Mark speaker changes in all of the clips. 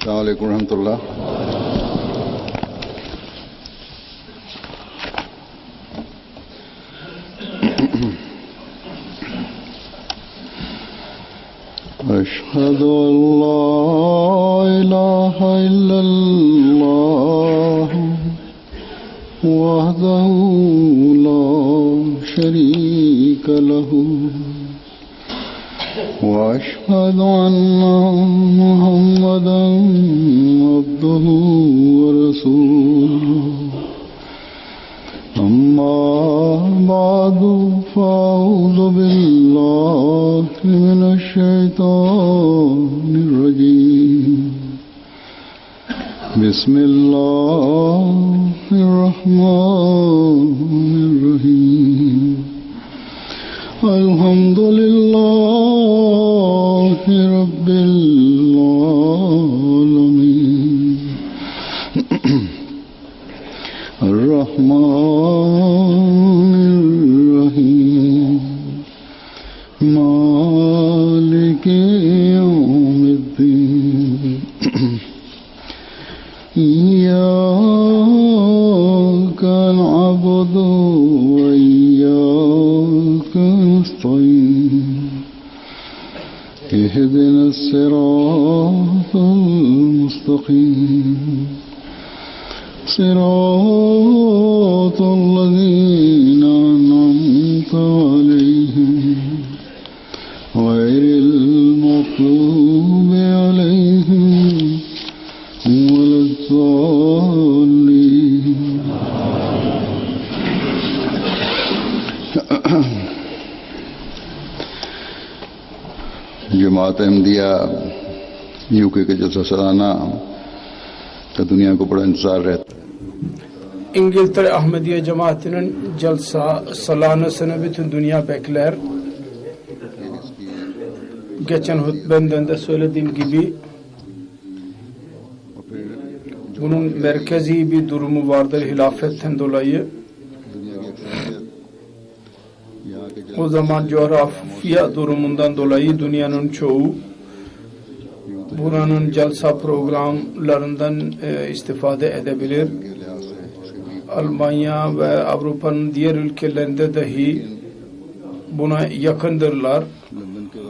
Speaker 1: अस्सलाम वालेकुम रहमतुल्लाह। अशहदु अल्ला इलाहा इल्लल्लाह वहदहु ला शरीक लहु وأشهد أن محمدا عبده ورسوله أما بعد فأعوذ بالله من الشيطان الرجيم بسم الله الرحمن الرحيم الحمد لله رب العالمين الرحمن الرحيم مالك يوم الدين إياك نعبد وإياك نستعين اهدنا الصراط المستقيم صراط الذين أنعمت عليهم غير المغضوب عليهم ولا الضالين. जमात अहमदिया यूके के जलसा सालाना का दुनिया को बड़ा इंतजार रहता है.
Speaker 2: İngiltere Ahmediye Cemaati'nin salanasını bütün dünya bekler. Geçen hutbemden de söylediğim gibi bunun merkezi bir durumu vardır hilafetten dolayı. O zaman coğrafya durumundan dolayı dünyanın çoğu buranın celsa programlarından istifade edebilir. Almanya ve Avrupa'nın diğer ülkelerinde dahi buna yakındırlar.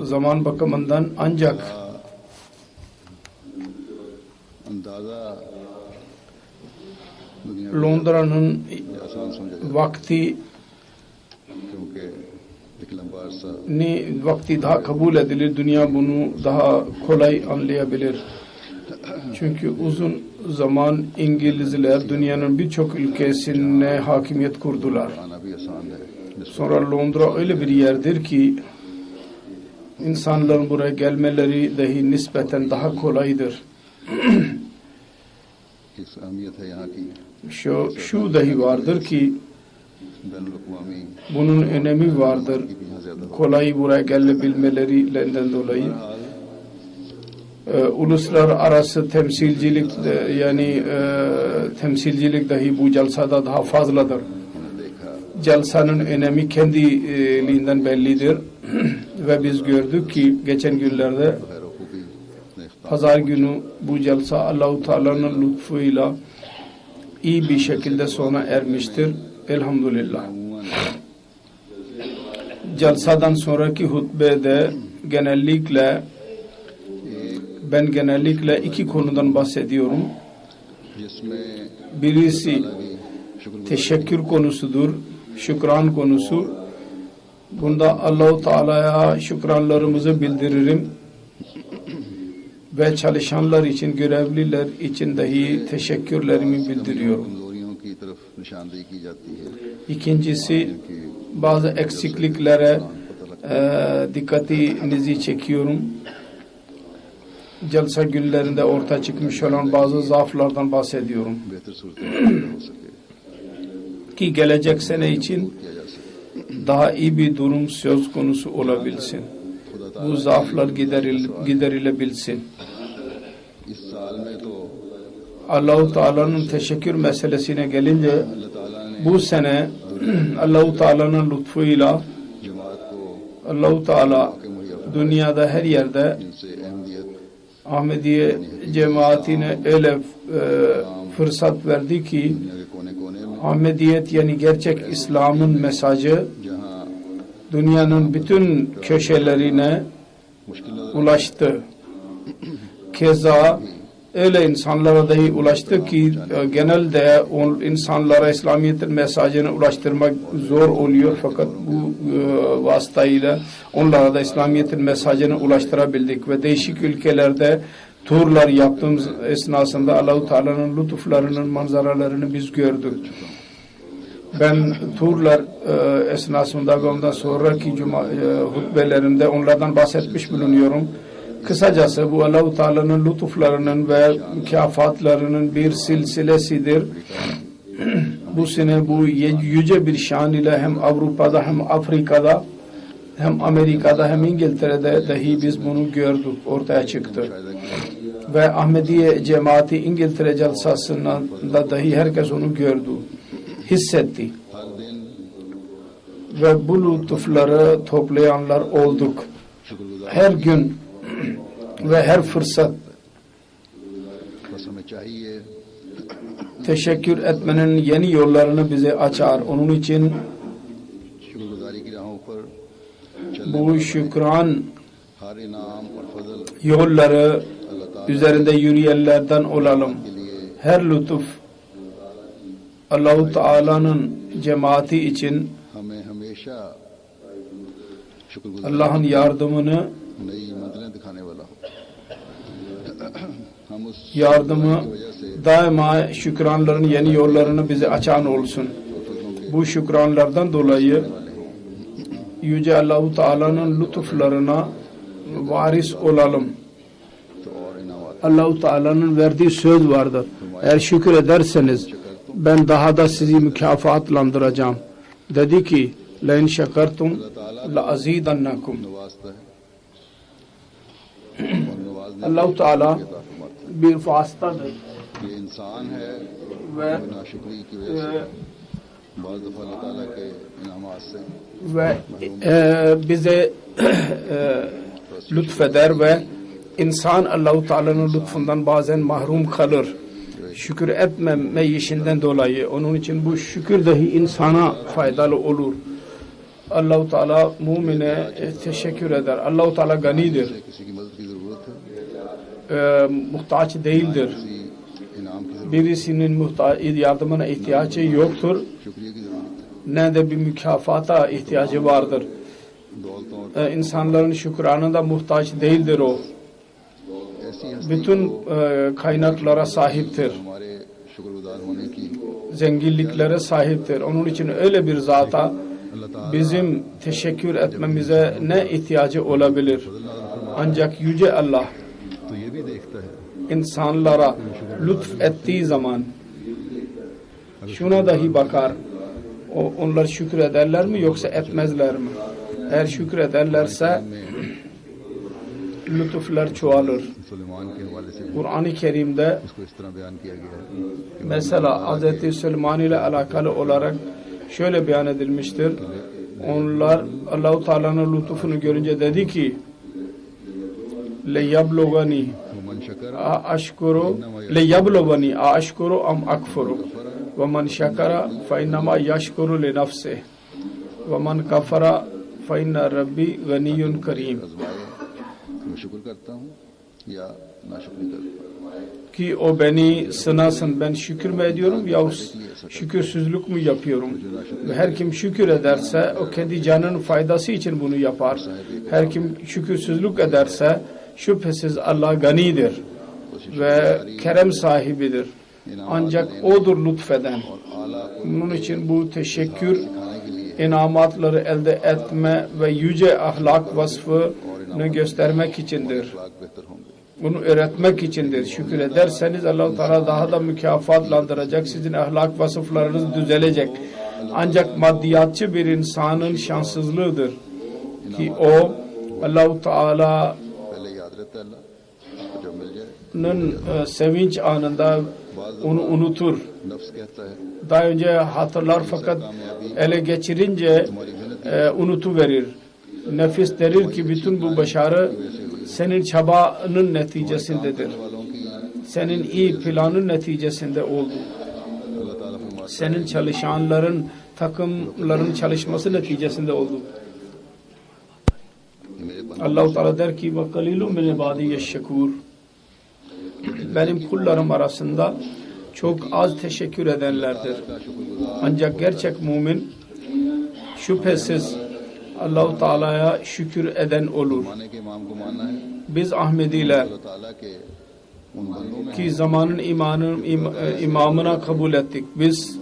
Speaker 2: Zaman bakımından ancak Londra'nın vakti daha kabul edilir. Dünya bunu daha kolay anlayabilir. Çünkü uzun zaman İngilizler dünyanın birçok ülkesine hakimiyet kurdular. Sonra Londra öyle bir yerdir ki insanların buraya gelmeleri dahi nispeten daha kolaydır. Şu dahi vardır ki bunun önemi vardır. Kolay buraya gelebilmelerinden dolayı. Uluslararası temsilcilik temsilcilik dahi bu celsada daha fazladır. Celsanın önemi kendiliğinden bellidir. Ve biz gördük ki geçen günlerde pazar günü bu celsa Allah-u Teala'nın lütfuyla iyi bir şekilde sona ermiştir. Elhamdülillah. Celsadan sonraki hutbede ben genellikle iki konudan bahsediyorum. Birisi teşekkür konusudur, şükran konusu. Bunda Allah-u Teala'ya şükranlarımızı bildiririm ve çalışanlar için, görevliler için dahi teşekkürlerimi bildiriyorum. İkincisi, bazı eksikliklere dikkatinizi çekiyorum. Celsa günlerinde ortaya çıkmış olan bazı zaaflardan bahsediyorum. Ki gelecek sene için daha iyi bir durum söz konusu olabilsin. Bu zaaflar giderilebilsin. Allah-u Teala'nın teşekkür meselesine gelince bu sene Allah-u Teala'nın lütfuyla Allah-u Teala dünyada her yerde Ahmediye cemaatine öyle fırsat verdi ki
Speaker 1: दुनिया के कोने कोने में
Speaker 2: Ahmediyet yani gerçek İslam'ın mesajı
Speaker 1: जहाँ
Speaker 2: dünyanın bütün köşelerine
Speaker 1: मुश्किल
Speaker 2: ulaştı. Keza öyle insanlara dahi ulaştı ki genelde o insanlara İslamiyet'in mesajını ulaştırmak zor oluyor, fakat bu vasıtayla onlara da İslamiyet'in mesajını ulaştırabildik ve değişik ülkelerde turlar yaptığımız esnasında Allah-u Teala'nın lütuflarının manzaralarını biz gördük. Ben turlar esnasında ve ondan sonraki hutbelerimde onlardan bahsetmiş bulunuyorum. Kısacası bu Allah-u Teala'nın lütuflarının ve mükafatlarının bir silsilesidir. Bu sene bu yüce bir şan ile hem Avrupa'da hem Afrika'da hem Amerika'da hem İngiltere'de dahi biz bunu gördük, ortaya çıktı. Ve Ahmediye cemaati İngiltere celsasında dahi herkes onu gördü, hissetti.
Speaker 1: हर दिन
Speaker 2: Ve bu lütufları toplayanlar olduk.
Speaker 1: शुक्रगुजार
Speaker 2: Her gün ve her fırsat
Speaker 1: बस हमें चाहिए
Speaker 2: teşekkür etmenin yeni yollarını bize açar. Onun için
Speaker 1: शुक्रगुजारी की राहों पर
Speaker 2: bu şükran
Speaker 1: हर इनाम और फजल
Speaker 2: yolları
Speaker 1: अल्लाह ताला
Speaker 2: üzerinde yürüyenlerden olalım.
Speaker 1: के लिए
Speaker 2: Her lütuf Allah-u Teala'nın cemaati için
Speaker 1: हमें हमेशा शुक्रगुजार
Speaker 2: Allah'ın yardımını,
Speaker 1: नई मंजिलें दिखाने वाला हो हम उस
Speaker 2: yardımı
Speaker 1: की वजह से
Speaker 2: daima şükranların yeni yollarını bize açan olsun. Bu şükranlardan dolayı Yüce Allah-u Teala'nın lütuflarına varis olalım.
Speaker 1: तो और इनामात
Speaker 2: Allah-u Teala'nın verdiği söz vardır. Eğer şükür ederseniz ben daha da sizi mükafatlandıracağım. Dedi ki لَاِنْ شَكَرْتُمْ لَاَزِيدَنَّكُمْ
Speaker 1: नवाजता है और नवाजने
Speaker 2: Allah-u Teala
Speaker 1: अता फरमाता
Speaker 2: bir vasıtadır
Speaker 1: है ये इंसान है
Speaker 2: ve
Speaker 1: जो नाशुक्री की वजह से बाज़ दफ़ा अल्लाह ताला के इनामात से
Speaker 2: bize lütfeder ve insan Allah-u Teala'nın lütfundan bazen mahrum kalır. Şükür etmeme işinden dolayı. Onun için bu şükür dahi insana faydalı olur. Allah-u Teala mümine teşekkür eder. Allah-u Teala ganidir.
Speaker 1: किसी की मदद की ज़रूरत है
Speaker 2: Muhtaç değildir.
Speaker 1: किसी इनाम की ज़रूरत
Speaker 2: Birisinin yardımına ihtiyacı yoktur.
Speaker 1: शुक्रिया की ज़रूरत
Speaker 2: Ne de bir mükafata ihtiyacı vardır.
Speaker 1: है दौलतों और
Speaker 2: İnsanların şükranına muhtaç değildir o.
Speaker 1: ऐसी हस्ती
Speaker 2: Bütün kaynaklara sahiptir.
Speaker 1: हमारे शुक्रगुजार होने की
Speaker 2: Zenginliklere sahiptir. Onun için öyle bir zata
Speaker 1: अल्लाह ताला
Speaker 2: bizim teşekkür etmemize ne ihtiyacı olabilir? Ancak Yüce Allah
Speaker 1: तो ये भी देखता है
Speaker 2: insanlara lütf ettiği zaman şuna dahi bakar. Onlar şükür ederler mi yoksa etmezler mi? Eğer şükür ederlerse lütuflar çoğalır.
Speaker 1: Suleman के हवाले से भी
Speaker 2: Kur'an-ı Kerim'de
Speaker 1: इसको इस तरह बयान किया गया है कि
Speaker 2: mesela Hz. Süleyman ile alakalı olarak şöyle beyan edilmiştir. Onlar Allah-u Teala'nın lütufunu görünce dedi ki leyablugani
Speaker 1: मन शकर
Speaker 2: aşkuru leyablugani aşkuru am akfuru ve men şakara fe innema yashkuru li nefsihi ve men kafara fe inne rabbi ganiyyun kerim.
Speaker 1: आजमाए मैं शुक्र करता हूँ या नाशुक्री करता हूँ
Speaker 2: Ki o beni sınasın, ben şükür mü ediyorum ya şükürsüzlük mü yapıyorum? Ve her kim şükür ederse o kendi canının faydası için bunu yapar. Her kim şükürsüzlük ederse şüphesiz Allah ganidir ve kerem sahibidir. Ancak odur lütfeden. Bunun için bu teşekkür inamatları elde etme ve yüce ahlak vasfını göstermek içindir.
Speaker 1: अखलाक बेहतर होंगे
Speaker 2: Bunu öğretmek içindir. Şükür ederseniz Allah-u Teala daha da mükafatlandıracak. Sizin ahlak vasıflarınız düzelecek. Ancak maddiyatçı bir insanın şanssızlığıdır ki o Allah-u Teala'nın
Speaker 1: पहले याद रहता है अल्लाह जब मिल जाए
Speaker 2: sevinç anında onu unutur.
Speaker 1: नफ्स कहता है
Speaker 2: Daha önce hatırlar fakat ele geçirince unutuverir. Nefis derir ki bütün bu başarı senin çabanın neticesindedir. Senin iyi planın neticesinde oldu. Senin çalışanların, takımların çalışması neticesinde oldu. Allah-u Teala der ki وَقَلِيلٌ مِنْ عِبَادِيَ الشَّكُورِ Benim kullarım arasında çok az teşekkür edenlerdir. Ancak gerçek mümin şüphesiz Allah-u Teala'ya şükür eden olur. Biz Ahmediler ki zamanın imamına kabul ettik. Biz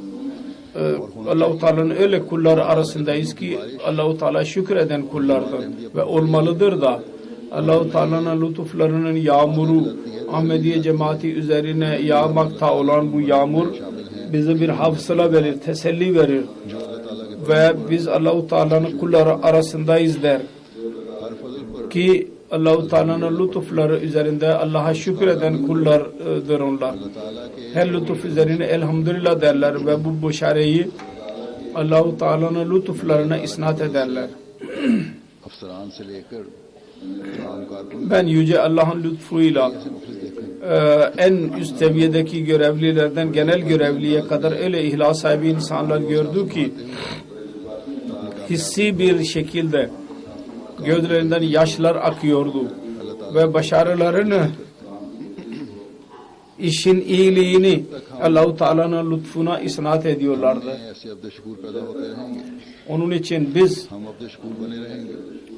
Speaker 2: Allah-u Teala'nın öyle kulları arasındayız ki Allah-u Teala şükreden kullardır ve olmalıdır da Allah-u Teala'nın lütuflarının yağmuru Ahmediye cemaati üzerine yağmakta olan bu yağmur bize bir hafsala verir, teselli verir ve biz Allah-u Teala'nın kulları arasındayız der ki Allah-u Teala'nın lütufları üzerinde Allah'a şükreden kullardır onlar. Her lütuf üzerine elhamdülillah derler ve bu başarıyı Allah-u Teala'nın lütuflarına isnat ederler. Ben Yüce Allah'ın lütfuyla en üst seviyedeki görevlilerden genel görevliye kadar öyle ihlas sahibi insanlar gördü ki hissi bir şekilde gözlerinden yaşlar akıyordu ve başarılarını, işin iyiliğini Allah-u Teala'nın lütfuna isnat ediyorlardı. Onun için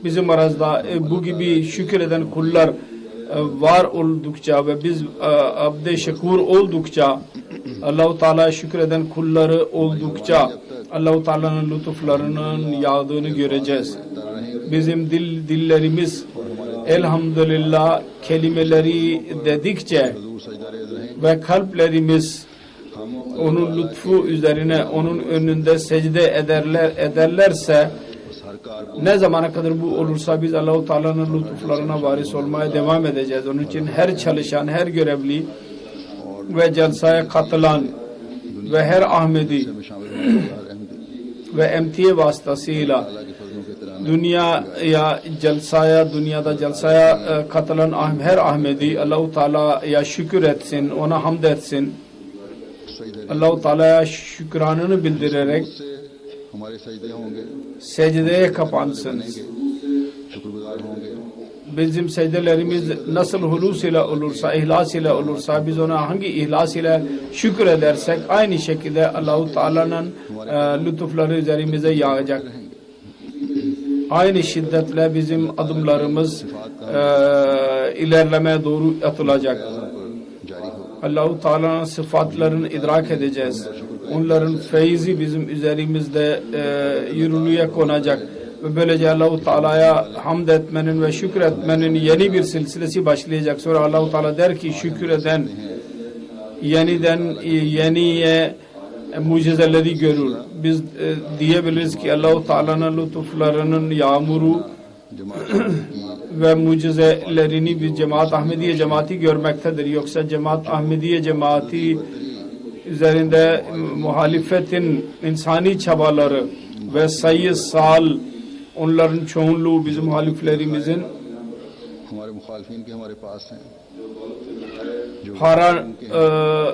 Speaker 2: bizim aramızda bu gibi şükreden kullar var oldukça ve biz abd-i şekur oldukça, Allah-u Teala'ya şükreden kulları oldukça Allah-u Teala'nın lütuflarının yağdığını göreceğiz. Bizim dillerimiz elhamdülillah kelimeleri dedikçe ve kalplerimiz onun lütfu üzerine onun önünde secde ederlerse ne zamana kadar bu olursa biz Allah-u Teala'nın lütuflarına varis olmaya devam edeceğiz. Onun için her çalışan, her görevli ve celsaya katılan ve her Ahmedi ve emtiye vasıtasıyla dünyada celsaya katılan her Ahmedi Allah-u Teala'ya şükür etsin, ona hamd etsin. Allah-u Teala'ya şükranını bildirerek secdeye kapansın. Bizim secdelerimiz nasıl hulus ile olursa, ihlas ile olursa, biz ona hangi ihlas ile şükür edersek aynı şekilde Allah-u Teala'nın lütufları üzerimize yağacak. Aynı şiddetle bizim adımlarımız ilerlemeye doğru atılacak. Allah-u Teala'nın sıfatlarını idrak edeceğiz. Onların feyzi bizim üzerimizde yürürlüğe konacak. Ve böylece Allah-u Teala'ya hamd etmenin ve şükretmenin yeni bir silsilesi başlayacak. Sonra Allah-u Teala der ki şükür eden yeniye mucizeleri görür. Biz diyebiliriz ki Allah-u Teala'nın lütuflarının yağmuru ve mucizelerini bir Cemaat Ahmediye cemaati görmektedir. Yoksa Cemaat Ahmediye cemaati üzerinde muhalefetin insani çabaları ve sayısal onların çoğunluğu bizim muhaliflerimizin para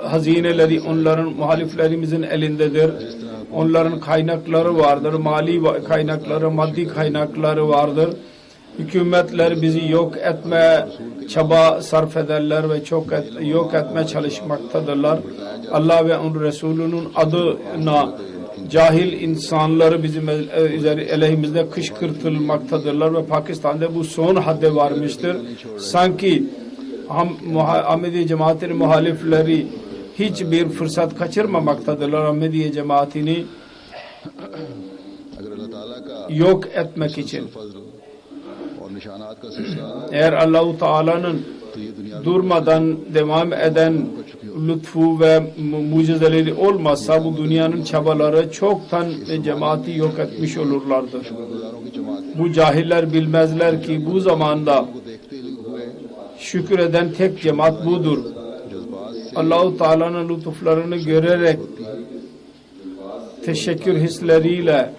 Speaker 2: hazineleri onların muhaliflerimizin elindedir. Onların kaynakları vardır. Mali kaynakları, maddi kaynakları vardır. Hükümetler bizi yok etme çaba sarf ederler ve yok etme çalışmaktadırlar. Allah ve onun Resulünün adına cahil insanları bizim aleyhimizde kışkırtılmaktadırlar ve Pakistan'da bu son hadde varmıştır. Sanki Ahmediye cemaatinin muhalifleri hiçbir fırsat kaçırmamaktadırlar Ahmediye cemaatini yok etmek için. Eğer Allah-u Teala'nın durmadan devam eden lütfu ve mucizeleri olmazsa bu dünyanın çabaları çoktan cemaati yok etmiş olurlardı. Bu cahiller bilmezler ki bu zamanda şükreden tek cemaat budur. Allah-u Teala'nın lütuflarını görerek teşekkür hisleriyle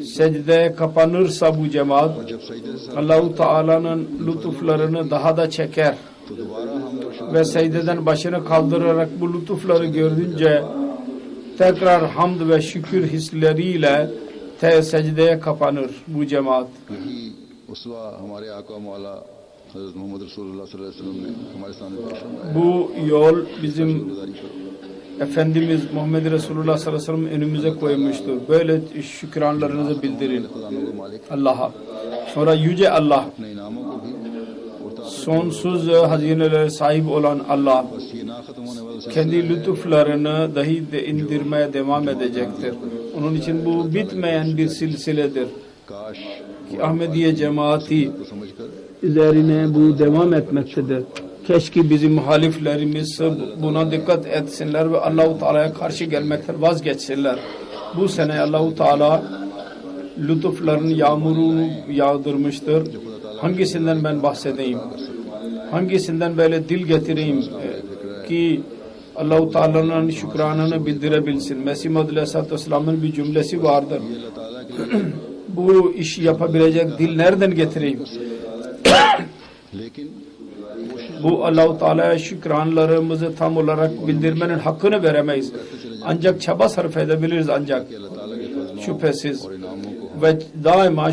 Speaker 2: secdeye kapanırsa bu cemaat
Speaker 1: जब सजदे से
Speaker 2: Allah-u Teala'nın lütuflarını daha da çeker
Speaker 1: तो दोबारा हम और
Speaker 2: ve secdeden başını kaldırarak bu lütufları gördünce tekrar hamd ve şükür hisleriyle secdeye kapanır bu cemaat.
Speaker 1: यही उसवा हमारे आका मौला हज़रत मोहम्मद रसूलुल्लाह सल्लल्लाहु अलैहि वसल्लम ने हमारे सामने पेश फरमाया।
Speaker 2: Bu yol bizim
Speaker 1: गुजारी करो
Speaker 2: Efendimiz Muhammed Resulullah sallallahu aleyhi ve sellem önümüze koymuştur. Böyle şükranlarınızı bildirin
Speaker 1: खुदानों को मालिक
Speaker 2: Allah'a. Sonra yüce Allah,
Speaker 1: अपने इनामों को भी और
Speaker 2: sonsuz hazinelere sahip olan Allah
Speaker 1: बस ये ना खत्म होने वाला
Speaker 2: kendi lütuflarını dahi de indirmeye devam edecektir. Onun için bu bitmeyen bir silsiledir.
Speaker 1: काश
Speaker 2: Ki Ahmediye cemaati
Speaker 1: को समझकर
Speaker 2: üzerine bu devam etmektedir. Keşke bizim muhaliflerimiz buna dikkat etsinler ve Allah-u Teala'ya karşı gelmekten vazgeçsinler. Bu sene Allah-u Teala lütufların yağmurunu yağdırmıştır. Hangisinden ben bahsedeyim? Hangisinden böyle dil getireyim ki Allah-u Teala'nın şükranını bildirebilsin? Mesih Maud Aleyhisselatü Vesselam'ın bir cümlesi vardır. Bu işi yapabilecek dil nereden getireyim?
Speaker 1: लेकिन
Speaker 2: Bu Allah-u Teala'ya şükranlarımızı tam olarak bildirmenin hakkını veremeyiz. Ancak çaba sarf edebiliriz ancak
Speaker 1: अल्लाह ताला के फजलों
Speaker 2: şüphesiz.
Speaker 1: और इनामों को
Speaker 2: Ve daima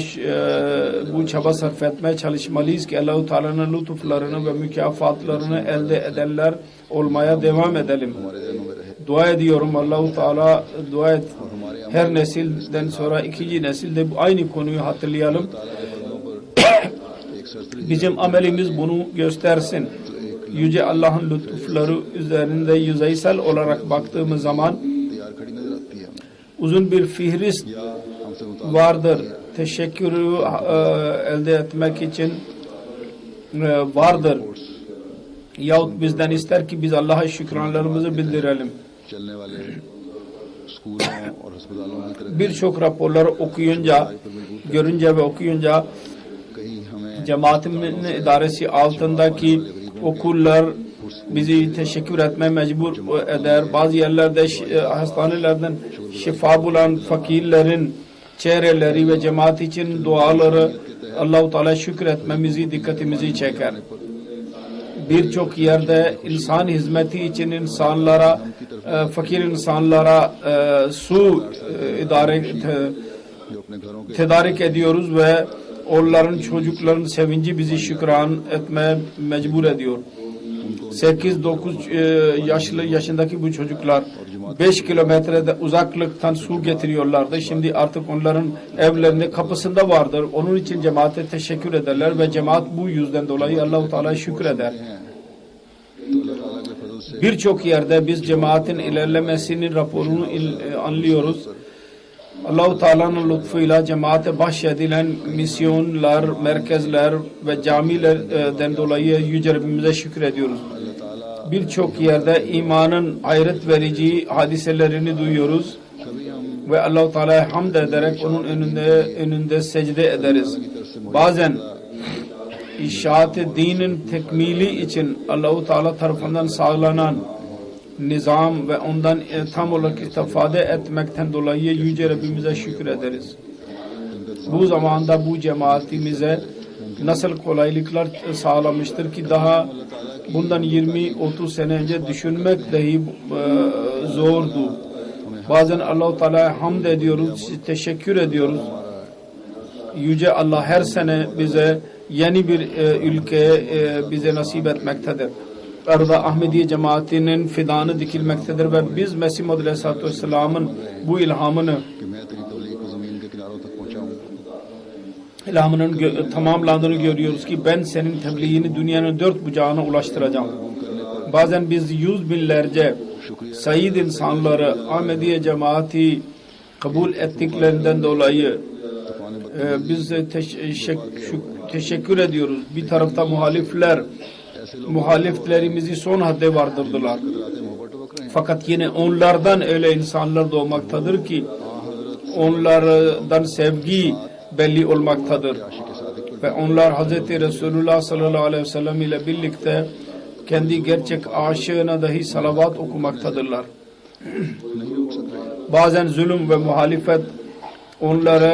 Speaker 2: bu çaba sarf etmeye çalışmalıyız ki Allah-u Teala'nın lütuflarını ve mükafatlarını elde edenler olmaya devam edelim.
Speaker 1: हमारे दिलों में रहे
Speaker 2: Dua ediyorum Allah-u Teala dua et.
Speaker 1: और हमारे अमल
Speaker 2: Her nesilden sonra ikinci nesilde aynı konuyu hatırlayalım.
Speaker 1: ताला के फजलों पर एक सरसरी
Speaker 2: Bizim amelimiz bunu göstersin. Yüce Allah'ın lütufları üzerinde yüzeysel olarak baktığımız zaman
Speaker 1: तैयार खड़ी नजर आती है हमें
Speaker 2: uzun bir fihrist
Speaker 1: या हमसे मुताबिक
Speaker 2: vardır. Teşekkürü elde etmek için vardır. Yahut bizden ister ki biz Allah'a şükranlarımızı bildirelim.
Speaker 1: चलने वाले स्कूलों और अस्पतालों की तरफ
Speaker 2: Birçok raporları okuyunca, görünce ve okuyunca
Speaker 1: कहीं हमें
Speaker 2: cemaatimin idaresi altındaki okullar bizi teşekkür etmeye mecbur eder. Bazı yerlerde hastanelerden şifa bulan fakirlerin çehreleri ve cemaat için duaları Allah-u Teala şükretmemizi, dikkatimizi çeker. Birçok yerde insan hizmeti için insanlara, fakir insanlara su
Speaker 1: जो अपने घरों के
Speaker 2: tedarik ediyoruz ve onların çocukların sevinci bizi şükran etmeye mecbur ediyor. 8-9 yaşındaki bu çocuklar 5 kilometrede uzaklıktan su getiriyorlardı. Şimdi artık onların evlerinde kapısında vardır. Onun için cemaate teşekkür ederler ve cemaat bu yüzden dolayı Allah-u Teala'ya şükreder.
Speaker 1: तो अल्लाह ताला के फजल से
Speaker 2: Birçok yerde biz cemaatin ilerlemesinin raporunu anlıyoruz. Allah-u Teala'nın lütfuyla cemaate bahşedilen misyonlar, merkezler ve camilerden dolayı Yüce Rabbimize şükrediyoruz. Birçok yerde imanın hayret verici hadiselerini duyuyoruz
Speaker 1: कभी हम
Speaker 2: ve Allah-u Teala'ya hamd ederek onun önünde secde ederiz. Bazen İşaat-ı dinin tekmili için Allah-u Teala tarafından sağlanan nizam ve ondan tam olarak istifade etmekten dolayı Yüce Rabbimize şükür ederiz. Bu zamanda bu cemaatimize nasıl kolaylıklar sağlamıştır ki daha bundan 20-30 sene önce düşünmek dahi zordu. Bazen Allah-u Teala'ya hamd ediyoruz, teşekkür ediyoruz. Yüce Allah her sene bize yeni bir ülke bize nasip etmektedir. Arada Ahmediye cemaatinin fidanı dikilmektedir ve biz Mesih Maud Aleyhisselatü Vesselam'ın bu ilhamını
Speaker 1: कि मैं तेरी तबलीग को जमीन के किनारों तक पहुंचाऊं
Speaker 2: ilhamının tamamlandığını görüyoruz ki ben senin tebliğini dünyanın dört bucağına ulaştıracağım. Bazen biz yüz binlerce sayid insanları Ahmediye cemaati kabul ettiklerinden dolayı biz teşekkür ediyoruz. Bir tarafta muhaliflerimizi son hadde vardırdılar. Fakat yine onlardan öyle insanlar doğmaktadır ki onlardan sevgi belli olmaktadır. Ve onlar Hz. Resulullah sallallahu aleyhi ve sellem ile birlikte kendi gerçek aşığına dahi salavat okumaktadırlar. Bazen zulüm ve muhalefet onları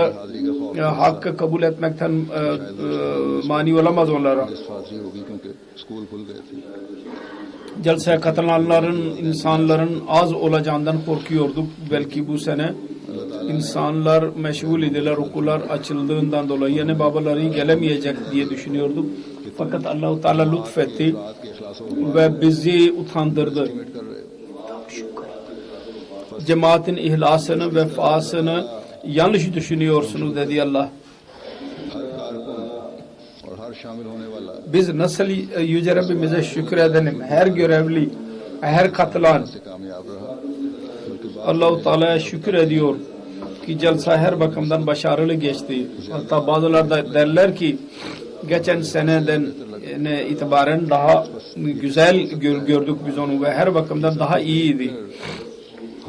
Speaker 2: hakkı kabul etmekten mani olamaz onlara.
Speaker 1: इस फांसी होगी क्योंकि स्कूल खुल गए थे।
Speaker 2: Celseye katılanların, insanların az olacağından korkuyorduk. Belki bu sene insanlar meşgul idiler, okullar açıldığından dolayı yani babaları gelemeyecek diye düşünüyorduk. Fakat Allah-u Teala lütfetti ve bizi utandırdı.
Speaker 1: कर रहे
Speaker 2: Cemaatin ihlasını, vefasını yanlış düşünüyorsunuz dedi Allah.
Speaker 1: हर कारकुन और हर शामिल होने वाला
Speaker 2: Biz nasıl Yüce Rabbimize şükür edelim? Her görevli, her katılan
Speaker 1: से कामयाब रहा, बल्कि
Speaker 2: Allah-u Teala'ya şükür ediyor ki celsa her bakımdan başarılı geçti. Hatta bazıları da derler ki geçen seneden itibaren daha güzel gördük biz onu ve her bakımdan daha iyiydi.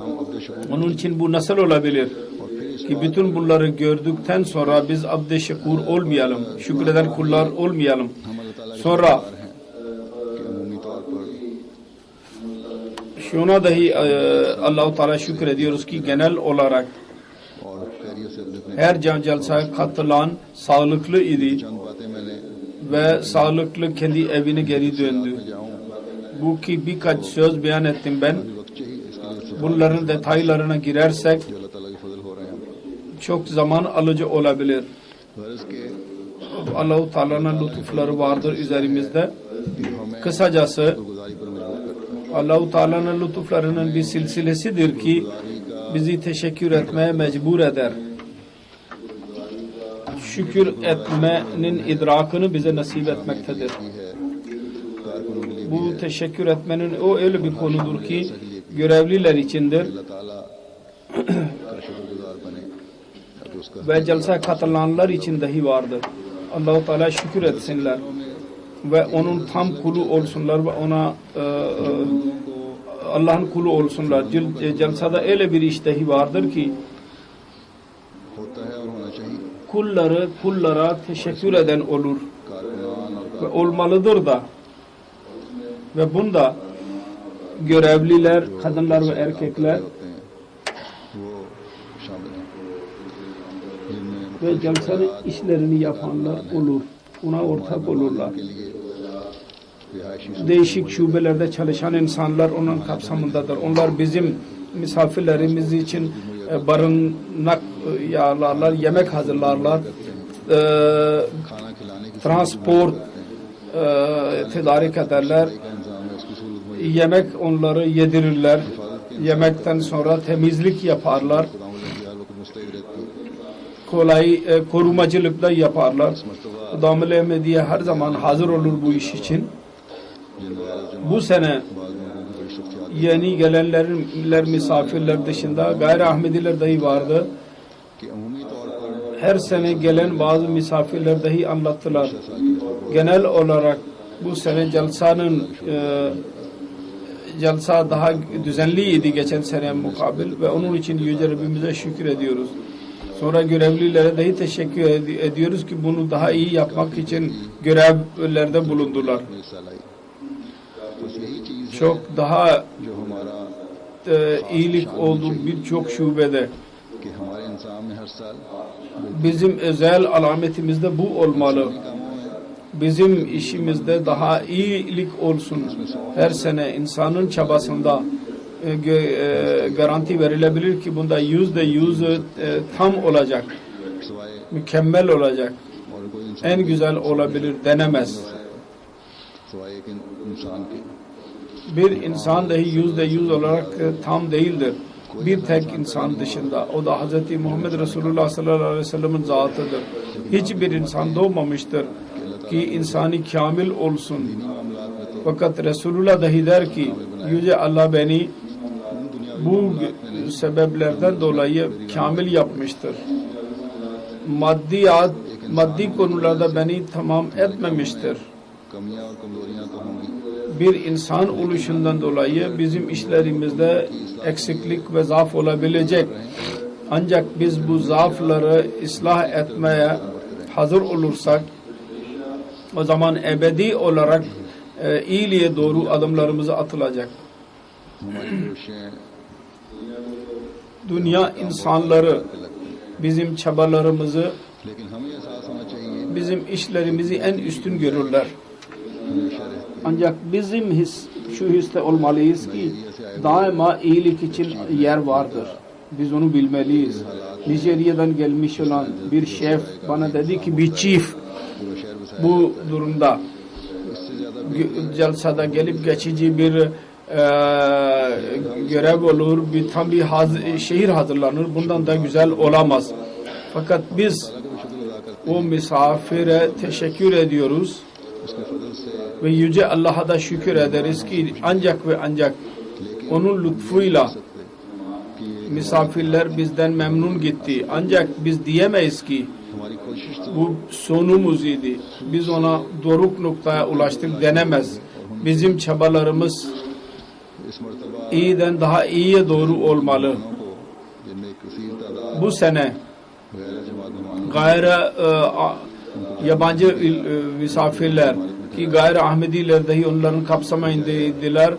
Speaker 1: हम अब्द Shakur
Speaker 2: Onun için bu nasıl olabilir?
Speaker 1: और फिर इस
Speaker 2: Ki bütün bunları gördükten sonra biz abd-i şekur olmayalım, şükreden kullar olmayalım.
Speaker 1: हम अल्लाह ताला के
Speaker 2: Sonra
Speaker 1: हैं कि अमूमी तौर पर
Speaker 2: şuna dahi Allah-u Teala şükür ediyoruz ki genel olarak
Speaker 1: और खैरियत से जितने
Speaker 2: her celsaya katılan sağlıklı idi
Speaker 1: चंद बातें मैंने
Speaker 2: ve sağlıklı kendi evine geri döndü.
Speaker 1: जाऊं
Speaker 2: Bu ki birkaç söz beyan ettim ben.
Speaker 1: वक्त ही इसके लिए
Speaker 2: Bunların detaylarına girersek
Speaker 1: जो अल्लाह ताला के फजल हो रहे हैं।
Speaker 2: çok zaman alıcı olabilir.
Speaker 1: गरज के
Speaker 2: Allah-u Teala'nın lütufları vardır üzerimizde.
Speaker 1: हमें
Speaker 2: Kısacası
Speaker 1: गुजारी पर मजबूर करता
Speaker 2: Allah-u Teala'nın lütuflarının bir silsilesidir ki bizi teşekkür etmeye mecbur eder. Şükür etmenin idrakını bize nasip etmektedir.
Speaker 1: है कारकुनों के लिए
Speaker 2: Bu teşekkür etmenin o öyle bir konudur ki görevliler içindir
Speaker 1: अल्लाह ताला का शुक्रगुजार बने ताकि उसका
Speaker 2: ve celsa katılanlar için dahi vardır. Allah-u Teala şükür etsinler ve onun tam kulu olsunlar ve ona Allah'ın kulu olsunlar. Celsada öyle bir iş dahi vardır ki
Speaker 1: होता है और होना चाहिए।
Speaker 2: kullara teşekkür eden olur
Speaker 1: कारकुनान और
Speaker 2: ve olmalıdır da ve bunda görevliler, kadınlar ve erkekler
Speaker 1: होते हैं वो शामिल हैं जिनमें
Speaker 2: ve celsanın işlerini yapanlar olur. Ona ortak olurlar.
Speaker 1: के लिए रिहायशी
Speaker 2: Değişik şubelerde çalışan insanlar onun kapsamındadır. Onlar bizim misafirlerimiz için barınak yağlarlar, yemek hazırlarlar,
Speaker 1: खाना खिलाने की
Speaker 2: transport tedarik ederler,
Speaker 1: का इंतजाम है, उसकी सहूलत में
Speaker 2: yemek onları yedirirler, yemekten sonra temizlik yaparlar,
Speaker 1: खुदावंद को मुस्तैद रहती है।
Speaker 2: korumacılık da yaparlar. Damıl Ahmediye her zaman hazır olur bu iş için.
Speaker 1: जिन गैर
Speaker 2: Bu sene
Speaker 1: बाद में उनकी बड़ी शख्सियत
Speaker 2: yeni gelenler misafirler dışında gayri Ahmediler dahi vardı.
Speaker 1: कि अमूमी तौर पर
Speaker 2: Her sene gelen bazı misafirler dahi anlattılar. Genel olarak bu sene celsa daha düzenliydi geçen sene mukabil ve onun için Yüce Rabbimize şükür ediyoruz. Sonra görevlilere dahi teşekkür ediyoruz ki bunu daha iyi yapmak için görevlerde bulundular.
Speaker 1: में हिस्सा लाई। बस यही चीज है
Speaker 2: Çok daha
Speaker 1: जो हमारा
Speaker 2: iyilik oldu birçok şubede.
Speaker 1: कि हमारे इंसान में हर साल
Speaker 2: Bizim özel alametimiz de bu olmalı.
Speaker 1: कामों में
Speaker 2: Bizim işimizde daha iyilik olsun. Her sene insanın çabasında garanti verilebilir ki bunda %100 tam olacak,
Speaker 1: सिवाय
Speaker 2: mükemmel olacak,
Speaker 1: और कोई इंसान
Speaker 2: en güzel olabilir denemez.
Speaker 1: सिवाय एक इंसान के
Speaker 2: Bir insan dahi %100 olarak tam değildir. Bir tek insan dışında. O da Hz. Muhammed Resulullah sallallahu aleyhi ve sellem'in zatıdır. Hiçbir insan doğmamıştır ki insani kamil olsun. Fakat Resulullah dahi der ki Yüce Allah beni bu sebeplerden dolayı kamil yapmıştır. Maddi konularda beni tamam etmemiştir.
Speaker 1: कमियां और कमजोरियां तो होंगी,
Speaker 2: Bir insan oluşundan dolayı bizim işlerimizde eksiklik ve zaaf olabilecek. Ancak biz bu zaafları ıslah etmeye hazır olursak o zaman ebedi olarak iyiliğe doğru adımlarımızı atılacak.
Speaker 1: हमारी कोशिशें
Speaker 2: Dünya insanları bizim çabalarımızı,
Speaker 1: लेकिन हमें एहसास होना चाहिए
Speaker 2: bizim işlerimizi en üstün görürler.
Speaker 1: हमेशा रहती
Speaker 2: Ancak bizim şu hisse olmalıyız ki daima iyilik için yer vardır. Biz onu bilmeliyiz. Nijerya'dan gelmiş olan bir şef bana dedi ki bir chief
Speaker 1: पूरा शहर बसाया
Speaker 2: bu durumda
Speaker 1: इससे ज्यादा
Speaker 2: celsada gelip geçici bir görev olur, tam bir şehir hazırlanır. Bundan da güzel olamaz. Fakat biz
Speaker 1: का भी शुक्र अदा करते
Speaker 2: o misafire teşekkür ediyoruz
Speaker 1: उसके फजल से
Speaker 2: ve Yüce Allah'a da şükür ederiz ki ancak ve ancak onun lütfuyla misafirler bizden memnun gitti. Ancak biz diyemeyiz ki
Speaker 1: हमारी कोशिश तो
Speaker 2: bu sonumuz idi. Biz ona doruk noktaya ulaştık denemez. Bizim çabalarımız
Speaker 1: इस मरतबा
Speaker 2: iyiden daha iyiye doğru olmalı.
Speaker 1: को जिनमें कसीर तादाद
Speaker 2: Bu sene
Speaker 1: गैर जमात मेहमान
Speaker 2: gayrı yabancı misafirler ki gayrı Ahmediler dahi onların kapsamayındaydılar.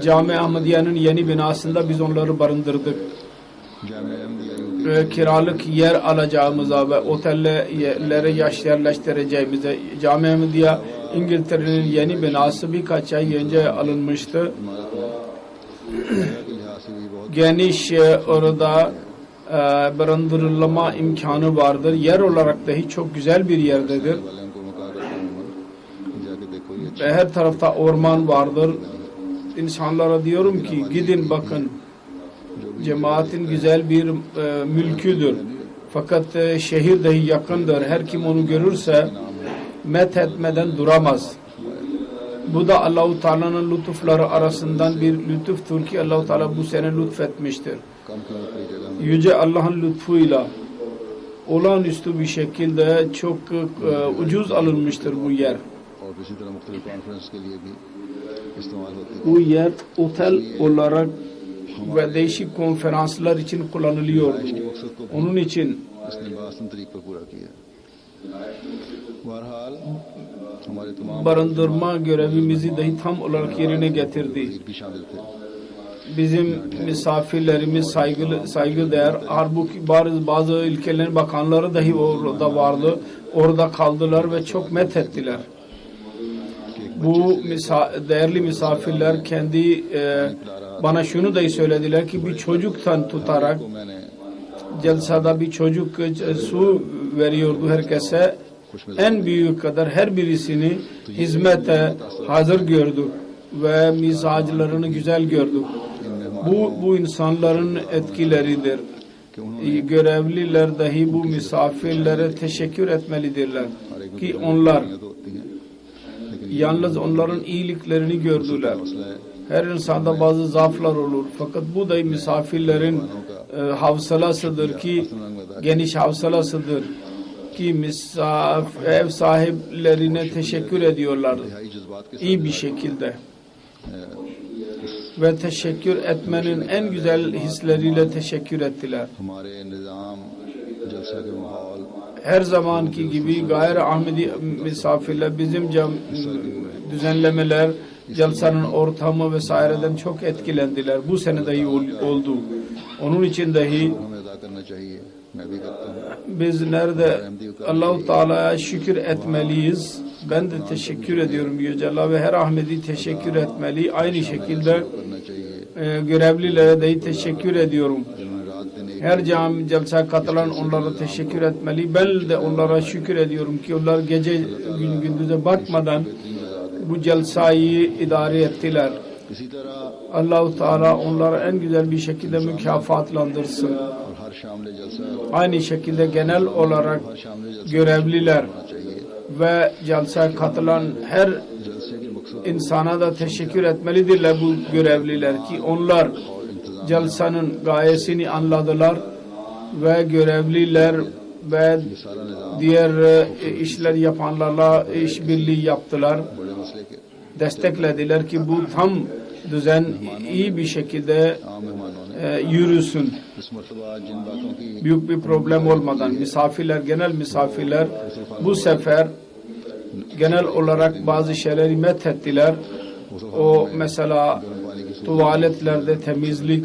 Speaker 2: Cami Ahmediye'nin yeni binasında biz onları barındırdık.
Speaker 1: Jamia Ahmadiyya UK
Speaker 2: Kiralık yer alacağımıza ve otellere yerleştireceğimize Cami Ahmediye İngiltere'nin yeni binası birkaç ay önce alınmıştı.
Speaker 1: इमारत में के लिहाज से भी बहुत
Speaker 2: Geniş orada barındırılma imkanı vardır. Yer olarak dahi çok güzel bir yerdedir.
Speaker 1: वाले उनको मका करता हूँ जाके देखो ये
Speaker 2: Ve her tarafta orman vardır. İnsanlara diyorum ki gidin bakın. Cemaatin güzel bir mülküdür. Fakat şehir dahi yakındır. Her kim onu görürse met etmeden duramaz. Bu da Allah-u Teala'nın lütufları arasından bir lütuftur ki Allah-u Teala bu sene lütfetmiştir.
Speaker 1: कम कीमत की जगह
Speaker 2: Yüce Allah'ın lütfuyla olağanüstü bir şekilde çok ucuz alınmıştır bu yer.
Speaker 1: और इसी तरह मुख्तलिफ कॉन्फ्रेंस के लिए भी इस्तेमाल होती है
Speaker 2: Bu yer otel olarak ve değişik konferanslar için kullanılıyordu.
Speaker 1: इसके मकसद को भी
Speaker 2: Onun için
Speaker 1: इसने बासन तरीक पर पूरा किया बहरहाल हमारे तमाम
Speaker 2: barındırma görevimizi dahi tam olarak yerine getirdi.
Speaker 1: भी शामिल थे
Speaker 2: Bizim misafirlerimiz saygıdeğer. Halbuki bazı ülkelerin bakanları dahi orada vardı. Orada kaldılar ve çok methettiler. Bu değerli misafirler kendi bana şunu dahi söylediler ki bir çocuktan tutarak
Speaker 1: को मैंने
Speaker 2: celsada bir çocuk su veriyordu herkese. En büyük kadar her birisini hizmete hazır gördük ve mizaclarını güzel gördük. Bu insanların etkileridir.
Speaker 1: कि उन्होंने
Speaker 2: Görevliler dahi bu misafirlere teşekkür etmelidirler ki onlar
Speaker 1: तो होती हैं लेकिन
Speaker 2: yalnız onların iyiliklerini gördüler.
Speaker 1: मसला है
Speaker 2: Her insanda bazı zaaflar olur. Fakat bu da misafirlerin havsalasıdır ki geniş havsalasıdır ki ev sahiplerine teşekkür ediyorlar
Speaker 1: इंतहाई जज्बात के
Speaker 2: iyi bir şekilde. Ve teşekkür etmenin en güzel hisleriyle teşekkür ettiler.
Speaker 1: हमारे निज़ाम जलसा के माहौल
Speaker 2: Her zamanki gibi gayri Ahmedi misafirler bizim düzenlemeler, celsanın ortamı vesaireden çok etkilendiler. Bu sene dahi oldu. Onun için dahi
Speaker 1: हमें अदा करना चाहिए मैं भी करता हूँ
Speaker 2: biz nerede Allah-u Teala'ya şükür etmeliyiz. Ben de teşekkür ediyorum Yüce Allah ve her Ahmedi teşekkür etmeli. Aynı şekilde
Speaker 1: करना चाहिए
Speaker 2: görevlilere de teşekkür ediyorum.
Speaker 1: जिन्होंने रात दिन एक
Speaker 2: Her cami celsa katılan onlara teşekkür etmeli. Ben de onlara şükür ediyorum ki onlar gece gündüze bakmadan bu celsayı idare ettiler.
Speaker 1: इसी तरह
Speaker 2: Allah-u Teala onları en güzel bir şekilde mükafatlandırsın.
Speaker 1: और हर शामिल जलसा
Speaker 2: Aynı şekilde genel olarak
Speaker 1: हर शामिल जलसा
Speaker 2: görevliler
Speaker 1: होना चाहिए
Speaker 2: ve celsaya katılan her
Speaker 1: जलसे के मकसद
Speaker 2: insana da teşekkür etmelidirler bu görevliler ki onlar celsanın gayesini anladılar ve görevliler ve
Speaker 1: सारा निज़ाम
Speaker 2: diğer işler yapanlarla işbirliği yaptılar.
Speaker 1: बड़े मसले के
Speaker 2: Desteklediler ki bu tam düzen iyi bir şekilde
Speaker 1: आम मेहमानों ने
Speaker 2: yürüsün.
Speaker 1: इस मरतबा जिन बातों की
Speaker 2: Büyük bir problem olmadan misafirler, genel misafirler bu sefer genel olarak bazı şeyleri methettiler. O mesela tuvaletlerde temizlik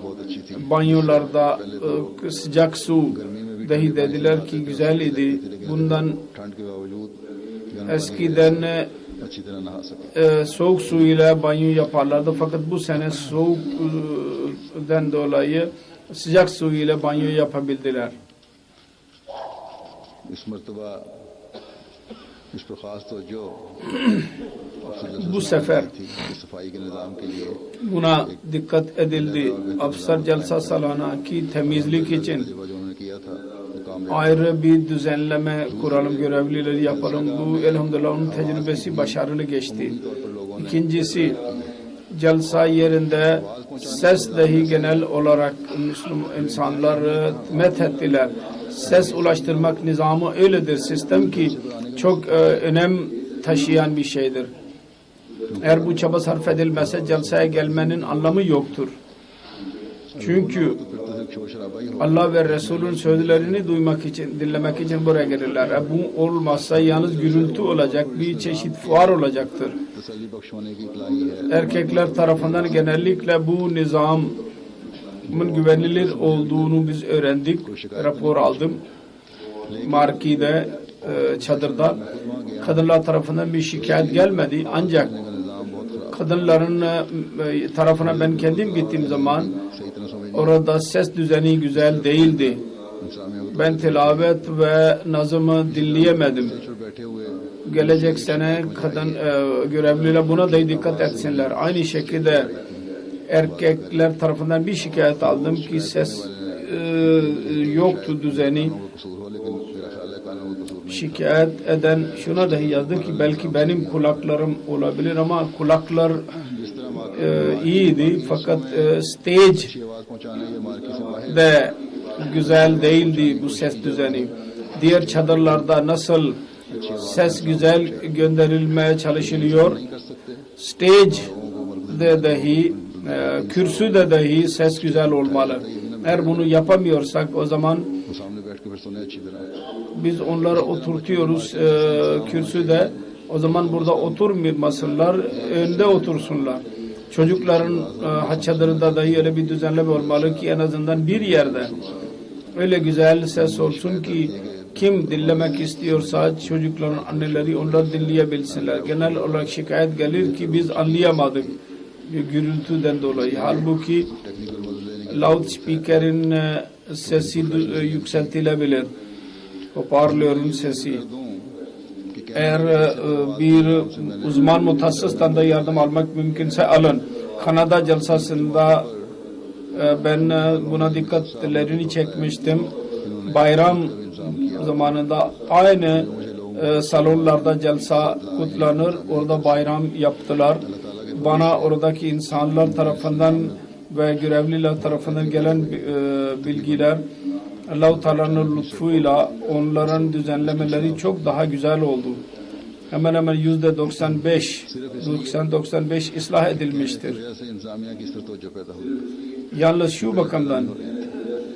Speaker 1: बहुत
Speaker 2: banyolarda sıcak su dahi dediler ki güzel idi. Bundan
Speaker 1: ठंड के बावजूद
Speaker 2: eskiden
Speaker 1: अच्छी तरह नहा सके।
Speaker 2: soğuk su ile banyo yaparlardı fakat bu sene soğukdan dolayı sıcak su ile banyo yapabildiler.
Speaker 1: इस मरतबा इस पर खास तवज्जो
Speaker 2: Bu sefer
Speaker 1: थी कि सफाई के निज़ाम के लिए
Speaker 2: buna dikkat edildi. Afsar Celsa Salana ki temizlik için
Speaker 1: जो उन्होंने किया था वो कामयाब
Speaker 2: ayrı bir düzenleme kuralım, görevlileri yapalım. Bu elhamdülillah onun tecrübesi başarılı geçti. İkincisi, celsa yerinde ses dahi genel olarak Müslüman insanlar methettiler. Ses ulaştırmak nizamı öyledir, sistem ki çok önem taşıyan bir şeydir. Eğer bu çaba sarf edilmezse celsaya gelmenin anlamı yoktur. Çünkü Allah ve Resul'ün sözlerini duymak için, dinlemek için buraya gelirler. Bu olmazsa yalnız gürültü olacak, bir çeşit fuar olacaktır.
Speaker 1: तसल्ली बख्शवाने की इतलाई है।
Speaker 2: Erkekler tarafından genellikle bu nizamın güvenilir olduğunu biz öğrendik. Rapor aldım. Marki'de, çadırda. Kadınlar tarafından bir şikayet gelmedi. Ancak kadınların tarafına ben kendim gittiğim zaman orada ses düzeni güzel değildi. Ben tilavet ve nazımı dinleyemedim.
Speaker 1: बैठे हुए
Speaker 2: Gelecek sene kadın görevliler buna da dikkat etsinler. Aynı şekilde erkekler tarafından bir şikayet aldım ki ses yoktu düzeni.
Speaker 1: कसूर हो, लेकिन मेरा ख्याल है कानून का कसूर नहीं।
Speaker 2: Şikayet eden şuna dahi yazdı ki belki benim kulaklarım olabilir ama kulaklar
Speaker 1: जिस तरह मार्की
Speaker 2: iyiydi fakat stage
Speaker 1: की आवाज पहुंचाना ये मार्की से बाहर
Speaker 2: de güzel değildi bu ses düzeni. Diğer çadırlarda nasıl ses güzel gönderilmeye çalışılıyor,
Speaker 1: कर सकते।
Speaker 2: stage de dahi, kürsüde dahi ses güzel olmalı. Eğer bunu yapamıyorsak o zaman
Speaker 1: वो सामने बैठ के फिर सुने अच्छी तरह।
Speaker 2: biz onları oturtuyoruz kürsüde. O zaman burada oturmasınlar, önde otursunlar. Çocukların çadırında dahi öyle bir düzenleme olmalı ki en azından bir yerde öyle güzel ses olsun ki kim dinlemek istiyorsa çocukların anneleri onlar dinleyebilsinler. Genel olarak şikayet gelir ki biz anlayamadık gürültüden dolayı. Halbuki loudspeaker'in sesi yükseltilebilir. Hoparlörün sesi. Eğer bir uzman mutasıstan da yardım almak mümkünse alın. Kanada celsasında ben buna dikkatlerini çekmiştim. Bayram zamanında aynı salonlarda celsa kutlanır. Orada bayram yaptılar. Bana oradaki insanlar tarafından ve görevliler tarafından gelen bilgiler Allah-u Teala'nın lütfuyla onların düzenlemeleri çok daha güzel oldu. Hemen hemen %95 ıslah edilmiştir.
Speaker 1: वजह से इंतजामिया की इस तरह तवज्जो पैदा हुई।
Speaker 2: Yalnız şu bakımdan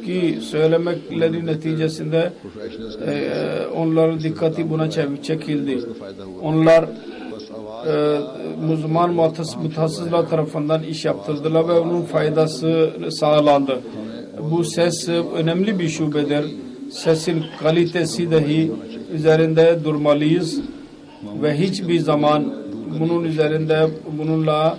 Speaker 2: ki söylemekleri neticesinde onların dikkati buna çekildi. Onlar Müslüman mutasızlar tarafından iş yaptırdılar ve onun faydası sağlandı. Bu ses önemli bir şubedir. Sesin kalitesi dahi üzerinde durmalıyız ve hiçbir zaman bunun üzerinde bununla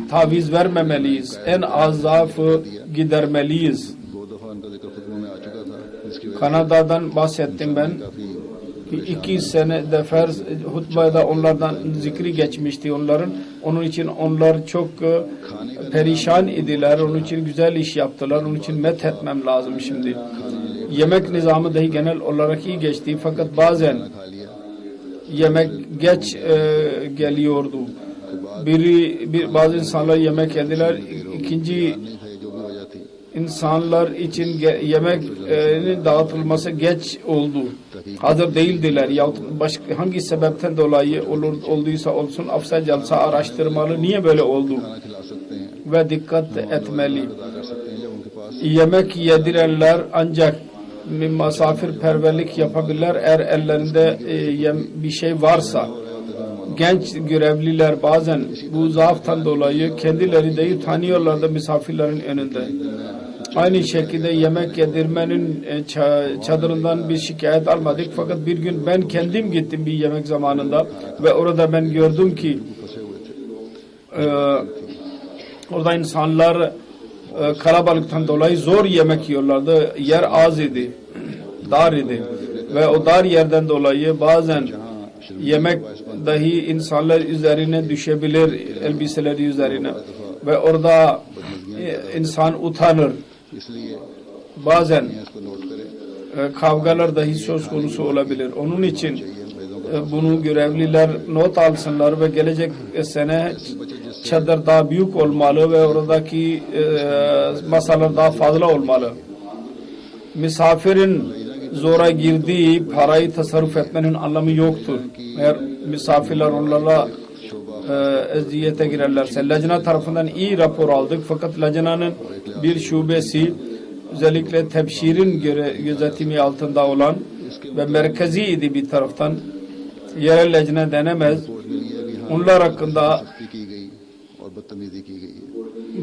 Speaker 2: taviz vermemeliyiz. En az zaafı gidermeliyiz.
Speaker 1: दो दफा उनका जिक्र खुतबों में आ चुका था। इसकी वजह
Speaker 2: Kanada'dan bahsettim ben.
Speaker 1: काफी
Speaker 2: 2 sene defer hutbada onlardan zikri geçmişti onların. Onun için onlar çok perişan idiler. Onun için güzel iş yaptılar. Onun için methetmem lazım şimdi. Yemek nizamı dahi genel olarak iyi geçti. Fakat bazen
Speaker 1: खा लिया।
Speaker 2: yemek geç geliyordu. Bazı insanlar yemek yediler. İkinci
Speaker 1: नहीं था, जो भी वजह थी।
Speaker 2: insanlar için yemeğinin dağıtılması geç oldu. Hazır değildiler. Ya hangi sebepten dolayı olduysa olsun afsal celsa araştırmalı. Niye böyle oldu?
Speaker 1: खाना खिला सकते हैं,
Speaker 2: Ve dikkat etmeli.
Speaker 1: अदा कर सकते हैं जब उनके पास
Speaker 2: Yemek yedirenler ancak misafirperverlik yapabilirler eğer ellerinde bir şey varsa. genç görevliler bazen bu zaaftan dolayı kendileri de utanıyorlardı misafirlerin önünde. Aynı şekilde yemek yedirmenin çadırından bir şikayet almadık. Fakat bir gün ben kendim gittim bir yemek zamanında ve orada ben gördüm ki orada insanlar kalabalıktan dolayı zor yemek yiyorlardı. Yer az idi, dar idi ve o dar yerden dolayı bazen yemek dahi insanlar üzerine düşebilir, elbiseleri üzerine ve orada insan utanır. Bazen kavgalar dahi söz konusu olabilir. Onun için bunu görevliler not alsınlar ve gelecek sene çadır daha büyük olmalı ve oradaki masalar daha fazla olmalı. Misafirin zora girdiği parayı tasarruf etmenin anlamı yoktur. Eğer misafirler onlarla eziyete girerlerse, lacna tarafından iyi rapor aldık fakat lacnanın bir şubesi özellikle tebşirin gözetimi altında olan ve merkeziydi bir taraftan yerel lacna denemez. Onlar hakkında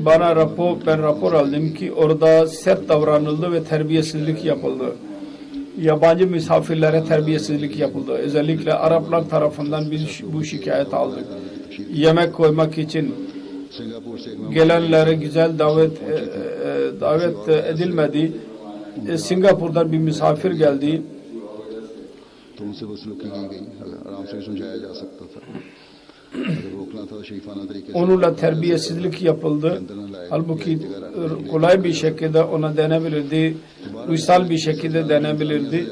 Speaker 2: ben rapor aldım ki orada sert davranıldı ve terbiyesizlik yapıldı. Yabancı misafirlere terbiyesizlik yapıldı. Özellikle Araplar tarafından biz bu şikayet aldık. Yemek koymak için gelenlere güzel davet edilmedi. Singapur'dan bir misafir geldi. Onunla terbiyesizlik yapıldı. Halbuki kolay bir şekilde ona denebilirdi. Uysal bir şekilde denebilirdi.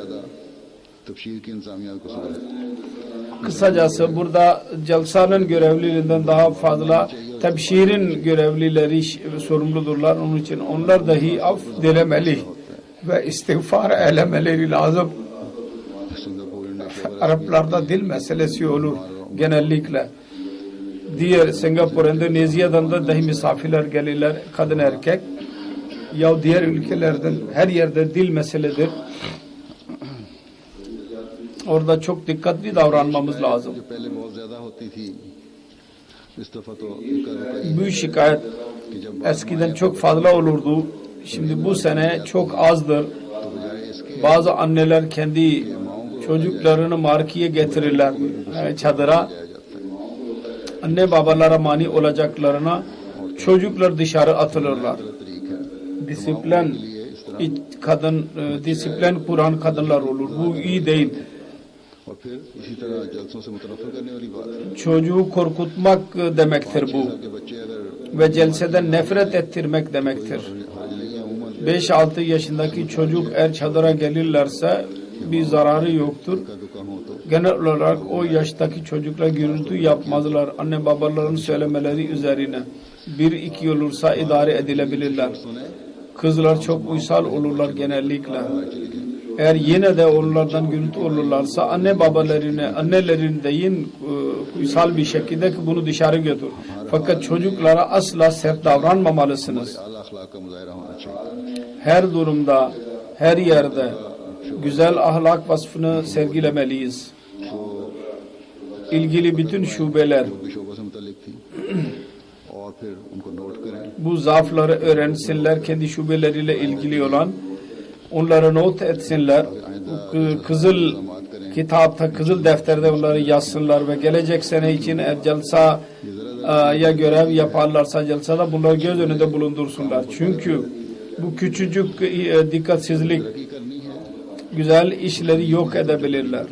Speaker 2: Kısacası burada Celsanın görevlilerinden daha fazla tebşirin görevlileri sorumludurlar. Onun için onlar dahi af dilemeli ve istiğfar eylemeleri lazım. Araplarda dil meselesi olur genellikle. Diğer Singapur, Endonezya'dan da dahi misafirler gelirler, kadın erkek. Ya diğer ülkelerden her yerde dil meseledir. Orada çok dikkatli davranmamız lazım. Bu şikayet eskiden çok fazla olurdu. Şimdi bu sene çok azdır. Bazı anneler kendi çocuklarını markiye getirirler çadıra. Anne babalara mani olacaklarına çocuklar dışarı atılırlar. Disiplin kuran kadınlar olur. Bu iyi değil. Çocuğu korkutmak demektir bu. Ve celseden nefret ettirmek demektir. 5-6 yaşındaki çocuk eğer çadıra gelirlerse bir zararı yoktur. Genel olarak o yaştaki çocuklar gürültü yapmazlar. Anne babaların söylemeleri üzerine. 1-2 olursa idare edilebilirler. Kızlar çok uysal olurlar genellikle. Eğer yine de onlardan gürültü olurlarsa annelerin deyin uysal bir şekilde ki bunu dışarı götür. Fakat çocuklara asla sert davranmamalısınız. Her durumda, her yerde güzel ahlak vasfını sergilemeliyiz. İlgili bütün şubeler bu zaafları öğrensinler, kendi şubeleriyle ilgili olan onları not etsinler. Kızıl kitapta, kızıl defterde onları yazsınlar ve gelecek sene için ya görev yaparlarsa celsada bunları göz önünde bulundursunlar. Çünkü bu küçücük dikkatsizlik güzel işleri yok edebilirler.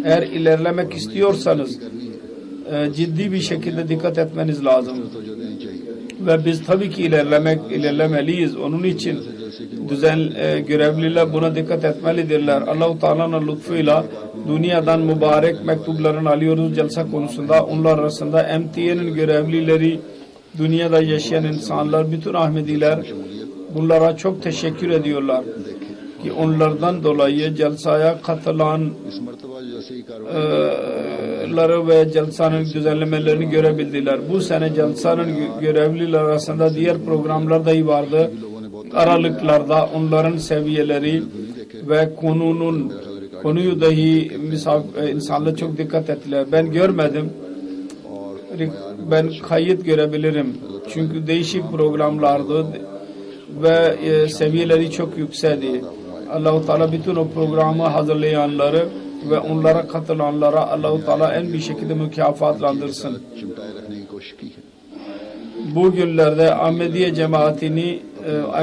Speaker 2: Eğer ilerlemek istiyorsanız ciddi bir şekilde dikkat etmeniz lazım. Ve biz tabii ki ilerlemeliyiz. Onun için görevliler buna dikkat etmelidirler. Allah-u Teala'nın lütfuyla dünyadan mübarek mektuplarını alıyoruz celsa konusunda. Onlar arasında MTA'nın görevlileri, dünyada yaşayan insanlar, bütün Ahmediler bunlara çok teşekkür ediyorlar. Ki onlardan dolayı celsaya katılanları ve celsanın düzenlemelerini görebildiler. Bu sene celsanın görevliler arasında diğer programlar dahi vardı. Aralıklarda onların seviyeleri ve konunun konuyu dahi insanlar çok dikkat ettiler. Ben görmedim. Ben kayıt görebilirim. Çünkü değişik programlardı ve seviyeleri çok yükseldi. Allah-u Teala bütün o programı hazırlayanları ve onlara katılanlara Allah-u Teala en bir şekilde mükafatlandırsın. Bu günlerde Ahmediye cemaatini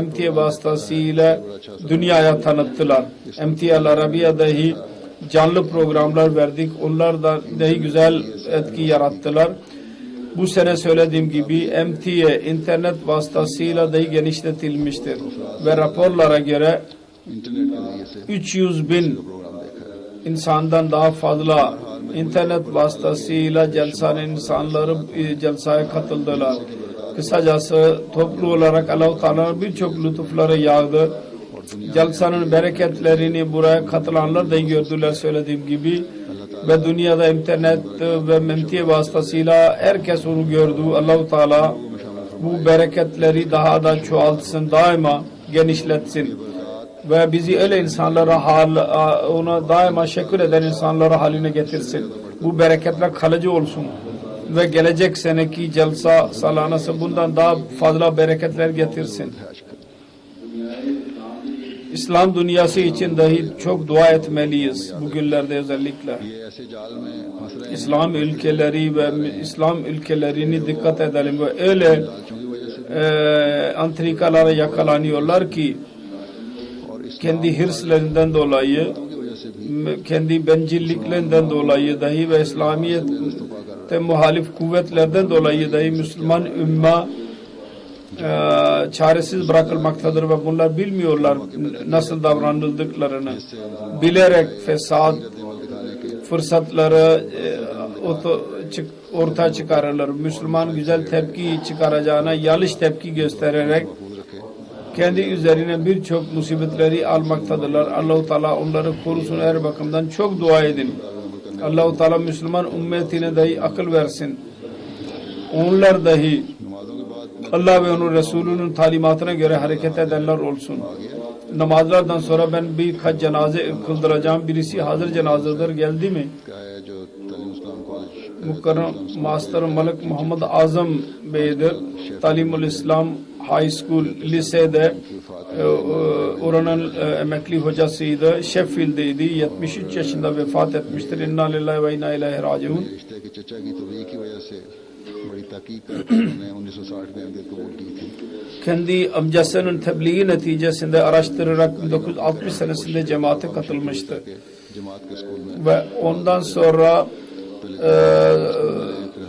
Speaker 2: MTA vasıtasıyla dünyaya tanıttılar. MTA Arabiya dahi canlı programlar verdik. Onlar da dahi güzel etki yarattılar. Bu sene söylediğim gibi MTA internet vasıtasıyla dahi genişletilmiştir. Ve raporlara göre 300.000 insandan daha fazla internet vasıtasıyla celsaya katıldılar. Kısacası toplu olarak Allah-u Teala'nın birçok lütufları yağdı. Celsanın bereketlerini buraya katılanlar da gördüler söylediğim gibi. Ve dünyada internet ve MTA vasıtasıyla herkes onu gördü. Allah-u Teala bu bereketleri daha da çoğaltsın, daima genişletsin. Ve bizi öyle insanlara ona daima şükür eden insanlara haline getirsin. Bu bereketler kalıcı olsun. Ve gelecek seneki celsa salanası bundan daha fazla bereketler getirsin. İslam dünyası için dahi çok dua etmeliyiz bugünlerde özellikle. İslam ülkeleri ve İslam ülkelerini dikkat edelim ve öyle antrikalara yakalanıyorlar ki kendi hırslerinden dolayı, kendi bencilliklerinden dolayı dahi ve İslamiyet'e muhalif kuvvetlerden dolayı dahi Müslüman ümma çaresiz bırakılmaktadır ve bunlar bilmiyorlar nasıl davranıldıklarını. Bilerek fesat fırsatları ortaya çıkarırlar. Müslüman güzel tepki çıkaracağına yanlış tepki göstererek kendi üzerine birçok musibetleri almaktadırlar. Allah-u Teala onları korusun her bakımdan. Çok dua edin. Allah-u Teala Müslüman ümmetine dahi akıl versin. Onlar dahi Allah ve onun Resulü'nün talimatına göre hareket edenler olsun. Namazlardan sonra ben birkaç cenaze kıldıracağım. Birisi hazır cenazedir. Geldi mi? Mukarram Master Malik Muhammed Azam Bey'dir. Talimul İslam High School lisede oranın emekli hocasıydı. Sheffield'deydi. 73 yaşında vefat etmiştir. İnna lillahi ve inna ileyhi raciun. Kendi amcasının tebliği neticesinde araştırarak 1960 senesinde cemaate katılmıştı. Ve ondan sonra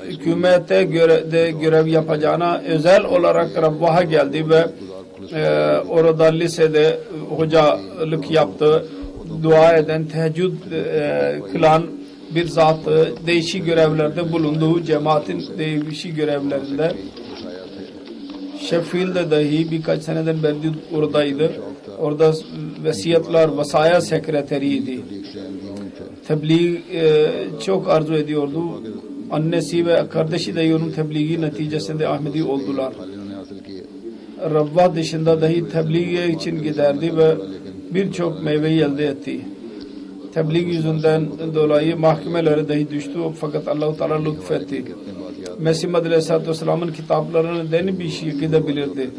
Speaker 2: hükümete görev yapacağına özel olarak Rabbah'a geldi ve orada lisede hocalık yaptı. Dua eden, teheccüd kılan bir zatı değişik görevlerde bulunduğu cemaatin değişik görevlerinde Sheffield'de dahi birkaç seneden beri oradaydı. Orada vasaya sekreteriydi. Tebliğ çok arzu ediyordu. Annesi ve kardeşi de onun tebliği neticesinde Ahmedi oldular. Rabbah dışında dahi tebliğ için giderdi ve birçok meyveyi elde etti. Tebliğ yüzünden dolayı mahkemelere dahi düştü fakat Allah-u Teala lütfetti. Mesih Madri Aleyhisselatü Vesselam'ın kitaplarını deni bir şekilde bilirdi.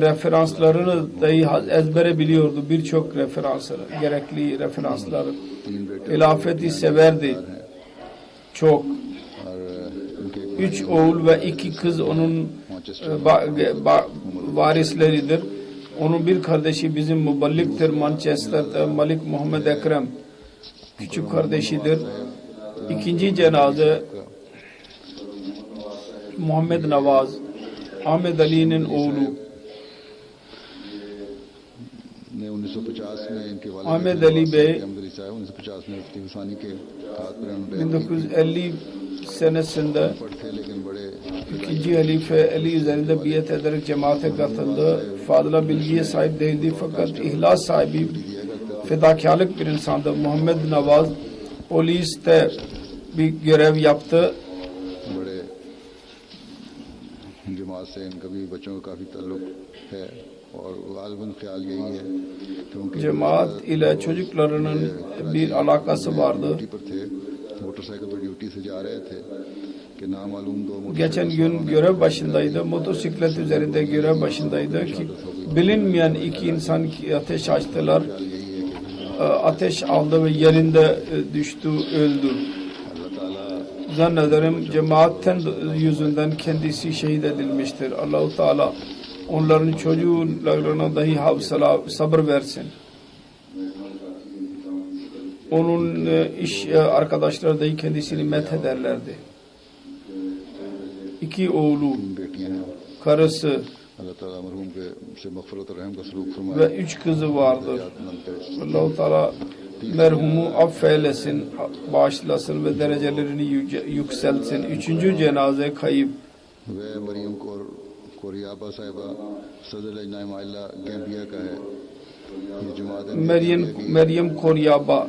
Speaker 2: Referanslarını dahi ezbere biliyordu. Birçok referansları, gerekli referansları. Hilafeti severdi. Çok. 3 oğul ve 2 kız onun varisleridir. Onun bir kardeşi bizim muballiktir Manchester'da Malik Muhammed Ekrem. Küçük kardeşidir. İkinci cenaze Muhammed Nawaz Ahmed Ali'nin oğlu. Ahmed Ali Bey 1950 senesinde ikinci halife Ali üzerinde biat ederek cemaate katıldı. Fazla bilgiye sahip değildi fakat ihlas sahibi fedakarlık bir insandı. Muhammed Nawaz poliste bir görev yaptı.
Speaker 1: जमात से इनका भी बच्चों का काफी ताल्लुक है और गालिबन ख्याल यही है क्योंकि
Speaker 2: Cemaat ile çocuklarının bir alakası vardı.
Speaker 1: Duty पर थे, मोटरसाइकिल पर ड्यूटी से जा रहे थे कि नामालूम दो
Speaker 2: Geçen gün görev başındaydı. Motosiklet üzerinde görev başındaydı ki bilinmeyen iki insan ateş açtılar. Ateş aldı ve yerinde düştü, öldü. Zannederim cemaatten yüzünden kendisi şehit edilmiştir. Allah-u Teala onların çocuklarına dahi hafsala, sabır versin. Onun iş arkadaşları dahi kendisini methederlerdi. İki oğlu,
Speaker 1: बेटियां हैं।
Speaker 2: karısı
Speaker 1: अल्लाह ताला मरहूम के से मग़फ़िरत और रहम का सलूक फरमाए।
Speaker 2: ve üç kızı vardı. Allah-u Teala merhumu affeylesin, bağışlasın ve derecelerini yükseltsin. Üçüncü cenaze kayıp.
Speaker 1: वे मरियम कोरियाबा साहिबा सदर लजना माइला गैम्बिया का है। ये जमात
Speaker 2: Meryem Koryaba,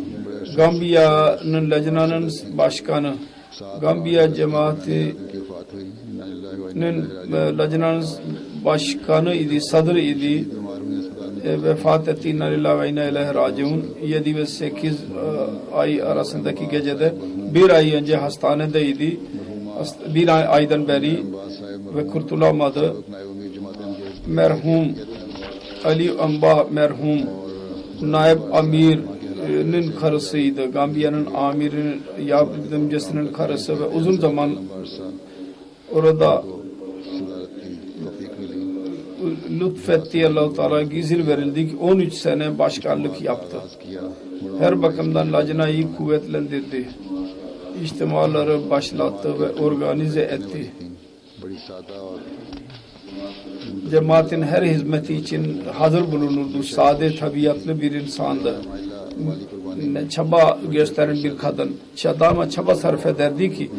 Speaker 2: Gambiya'nın lejnanın başkanı. Gambiya cemaatinin
Speaker 1: की वफात हुई। इन्ना लिल्लाहि व इन्ना इलैहि राजिऊन।
Speaker 2: lejnanın başkanı idi, sadrı idi.
Speaker 1: बीमार हुए अस्पताल में
Speaker 2: Vefat etti. İnna lillahi ve inna ileyhi raciun. 7 ve 8 ay arasındaki gecede bir ay önce hastanedeydi. Bir aydan beri
Speaker 1: बास साहिब
Speaker 2: ve kurtulamadı.
Speaker 1: नायब अमीर जमात Ahmadiyya
Speaker 2: Merhum Ali Amba merhum Naib Amir'in karısıydı. Gambiya'nın amirinin yardımcısının karısı ve uzun zaman orada
Speaker 1: सदारत की तौफीक मिली।
Speaker 2: lütfetti Allah-u Teala, izin verildi ki 13 sene başkanlık yaptı.
Speaker 1: किया
Speaker 2: Her bakımdan lajnayı kuvvetlendirdi. İçtimaları başlattı ve organize etti.
Speaker 1: बड़ी सादा और
Speaker 2: Cemaatin her hizmeti için hazır bulunurdu. Sade tabiatlı bir insandı. Çaba gösteren bir kadın. Çaba sarf ederdi ki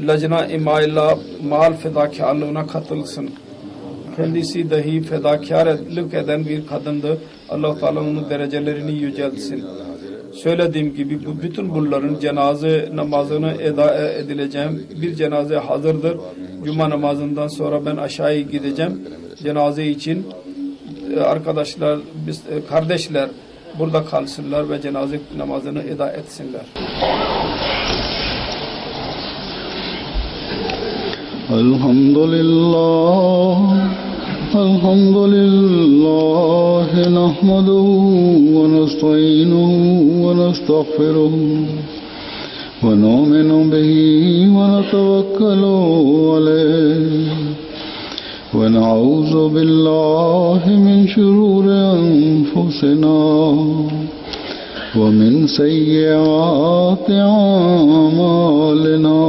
Speaker 2: lajna imayla mal fedakarlığına katılsın. Kendisi dahi fedakarlık eden bir kadındı. Allah-u Teala onun derecelerini yüceltsin. Söylediğim gibi bütün bunların cenaze namazını eda edileceğim. Bir cenaze hazırdır. Cuma namazından sonra ben aşağıya gideceğim. Cenaze için arkadaşlar, kardeşler burada kalsınlar ve cenaze namazını eda etsinler.
Speaker 1: Elhamdülillah, elhamdülillah, nahmaduhu ve nesta'inuhu ve nestağfiruhu ve nu'minu bihi ve netevekkalu aleyh ve na'udzu billahi min şururi enfusina ve min seyyiati a'malina.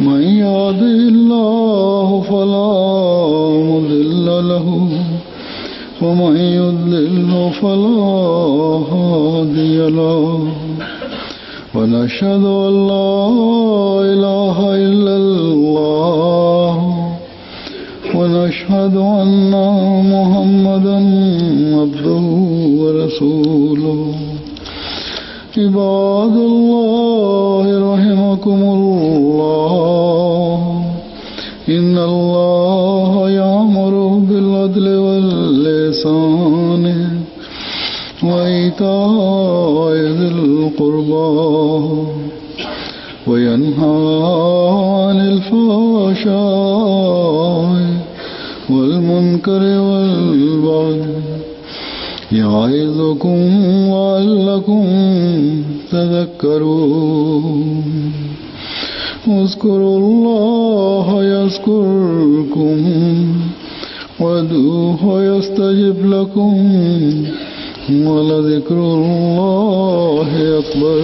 Speaker 1: من يهده الله فلا مضل له ومن يضلل فلا هادي له ونشهد أن لا إله إلا الله ونشهد أن محمدا عبده ورسوله. عباد الله رحمكم الله إن الله يأمر بالعدل والإحسان وإيتاء ذي القربى وينهى عن الفحشاء والمنكر والبغي يعظكم لعلكم تذكرون. اذكروا الله يذكركم وادعوه يستجب لكم ولذكر الله أكبر.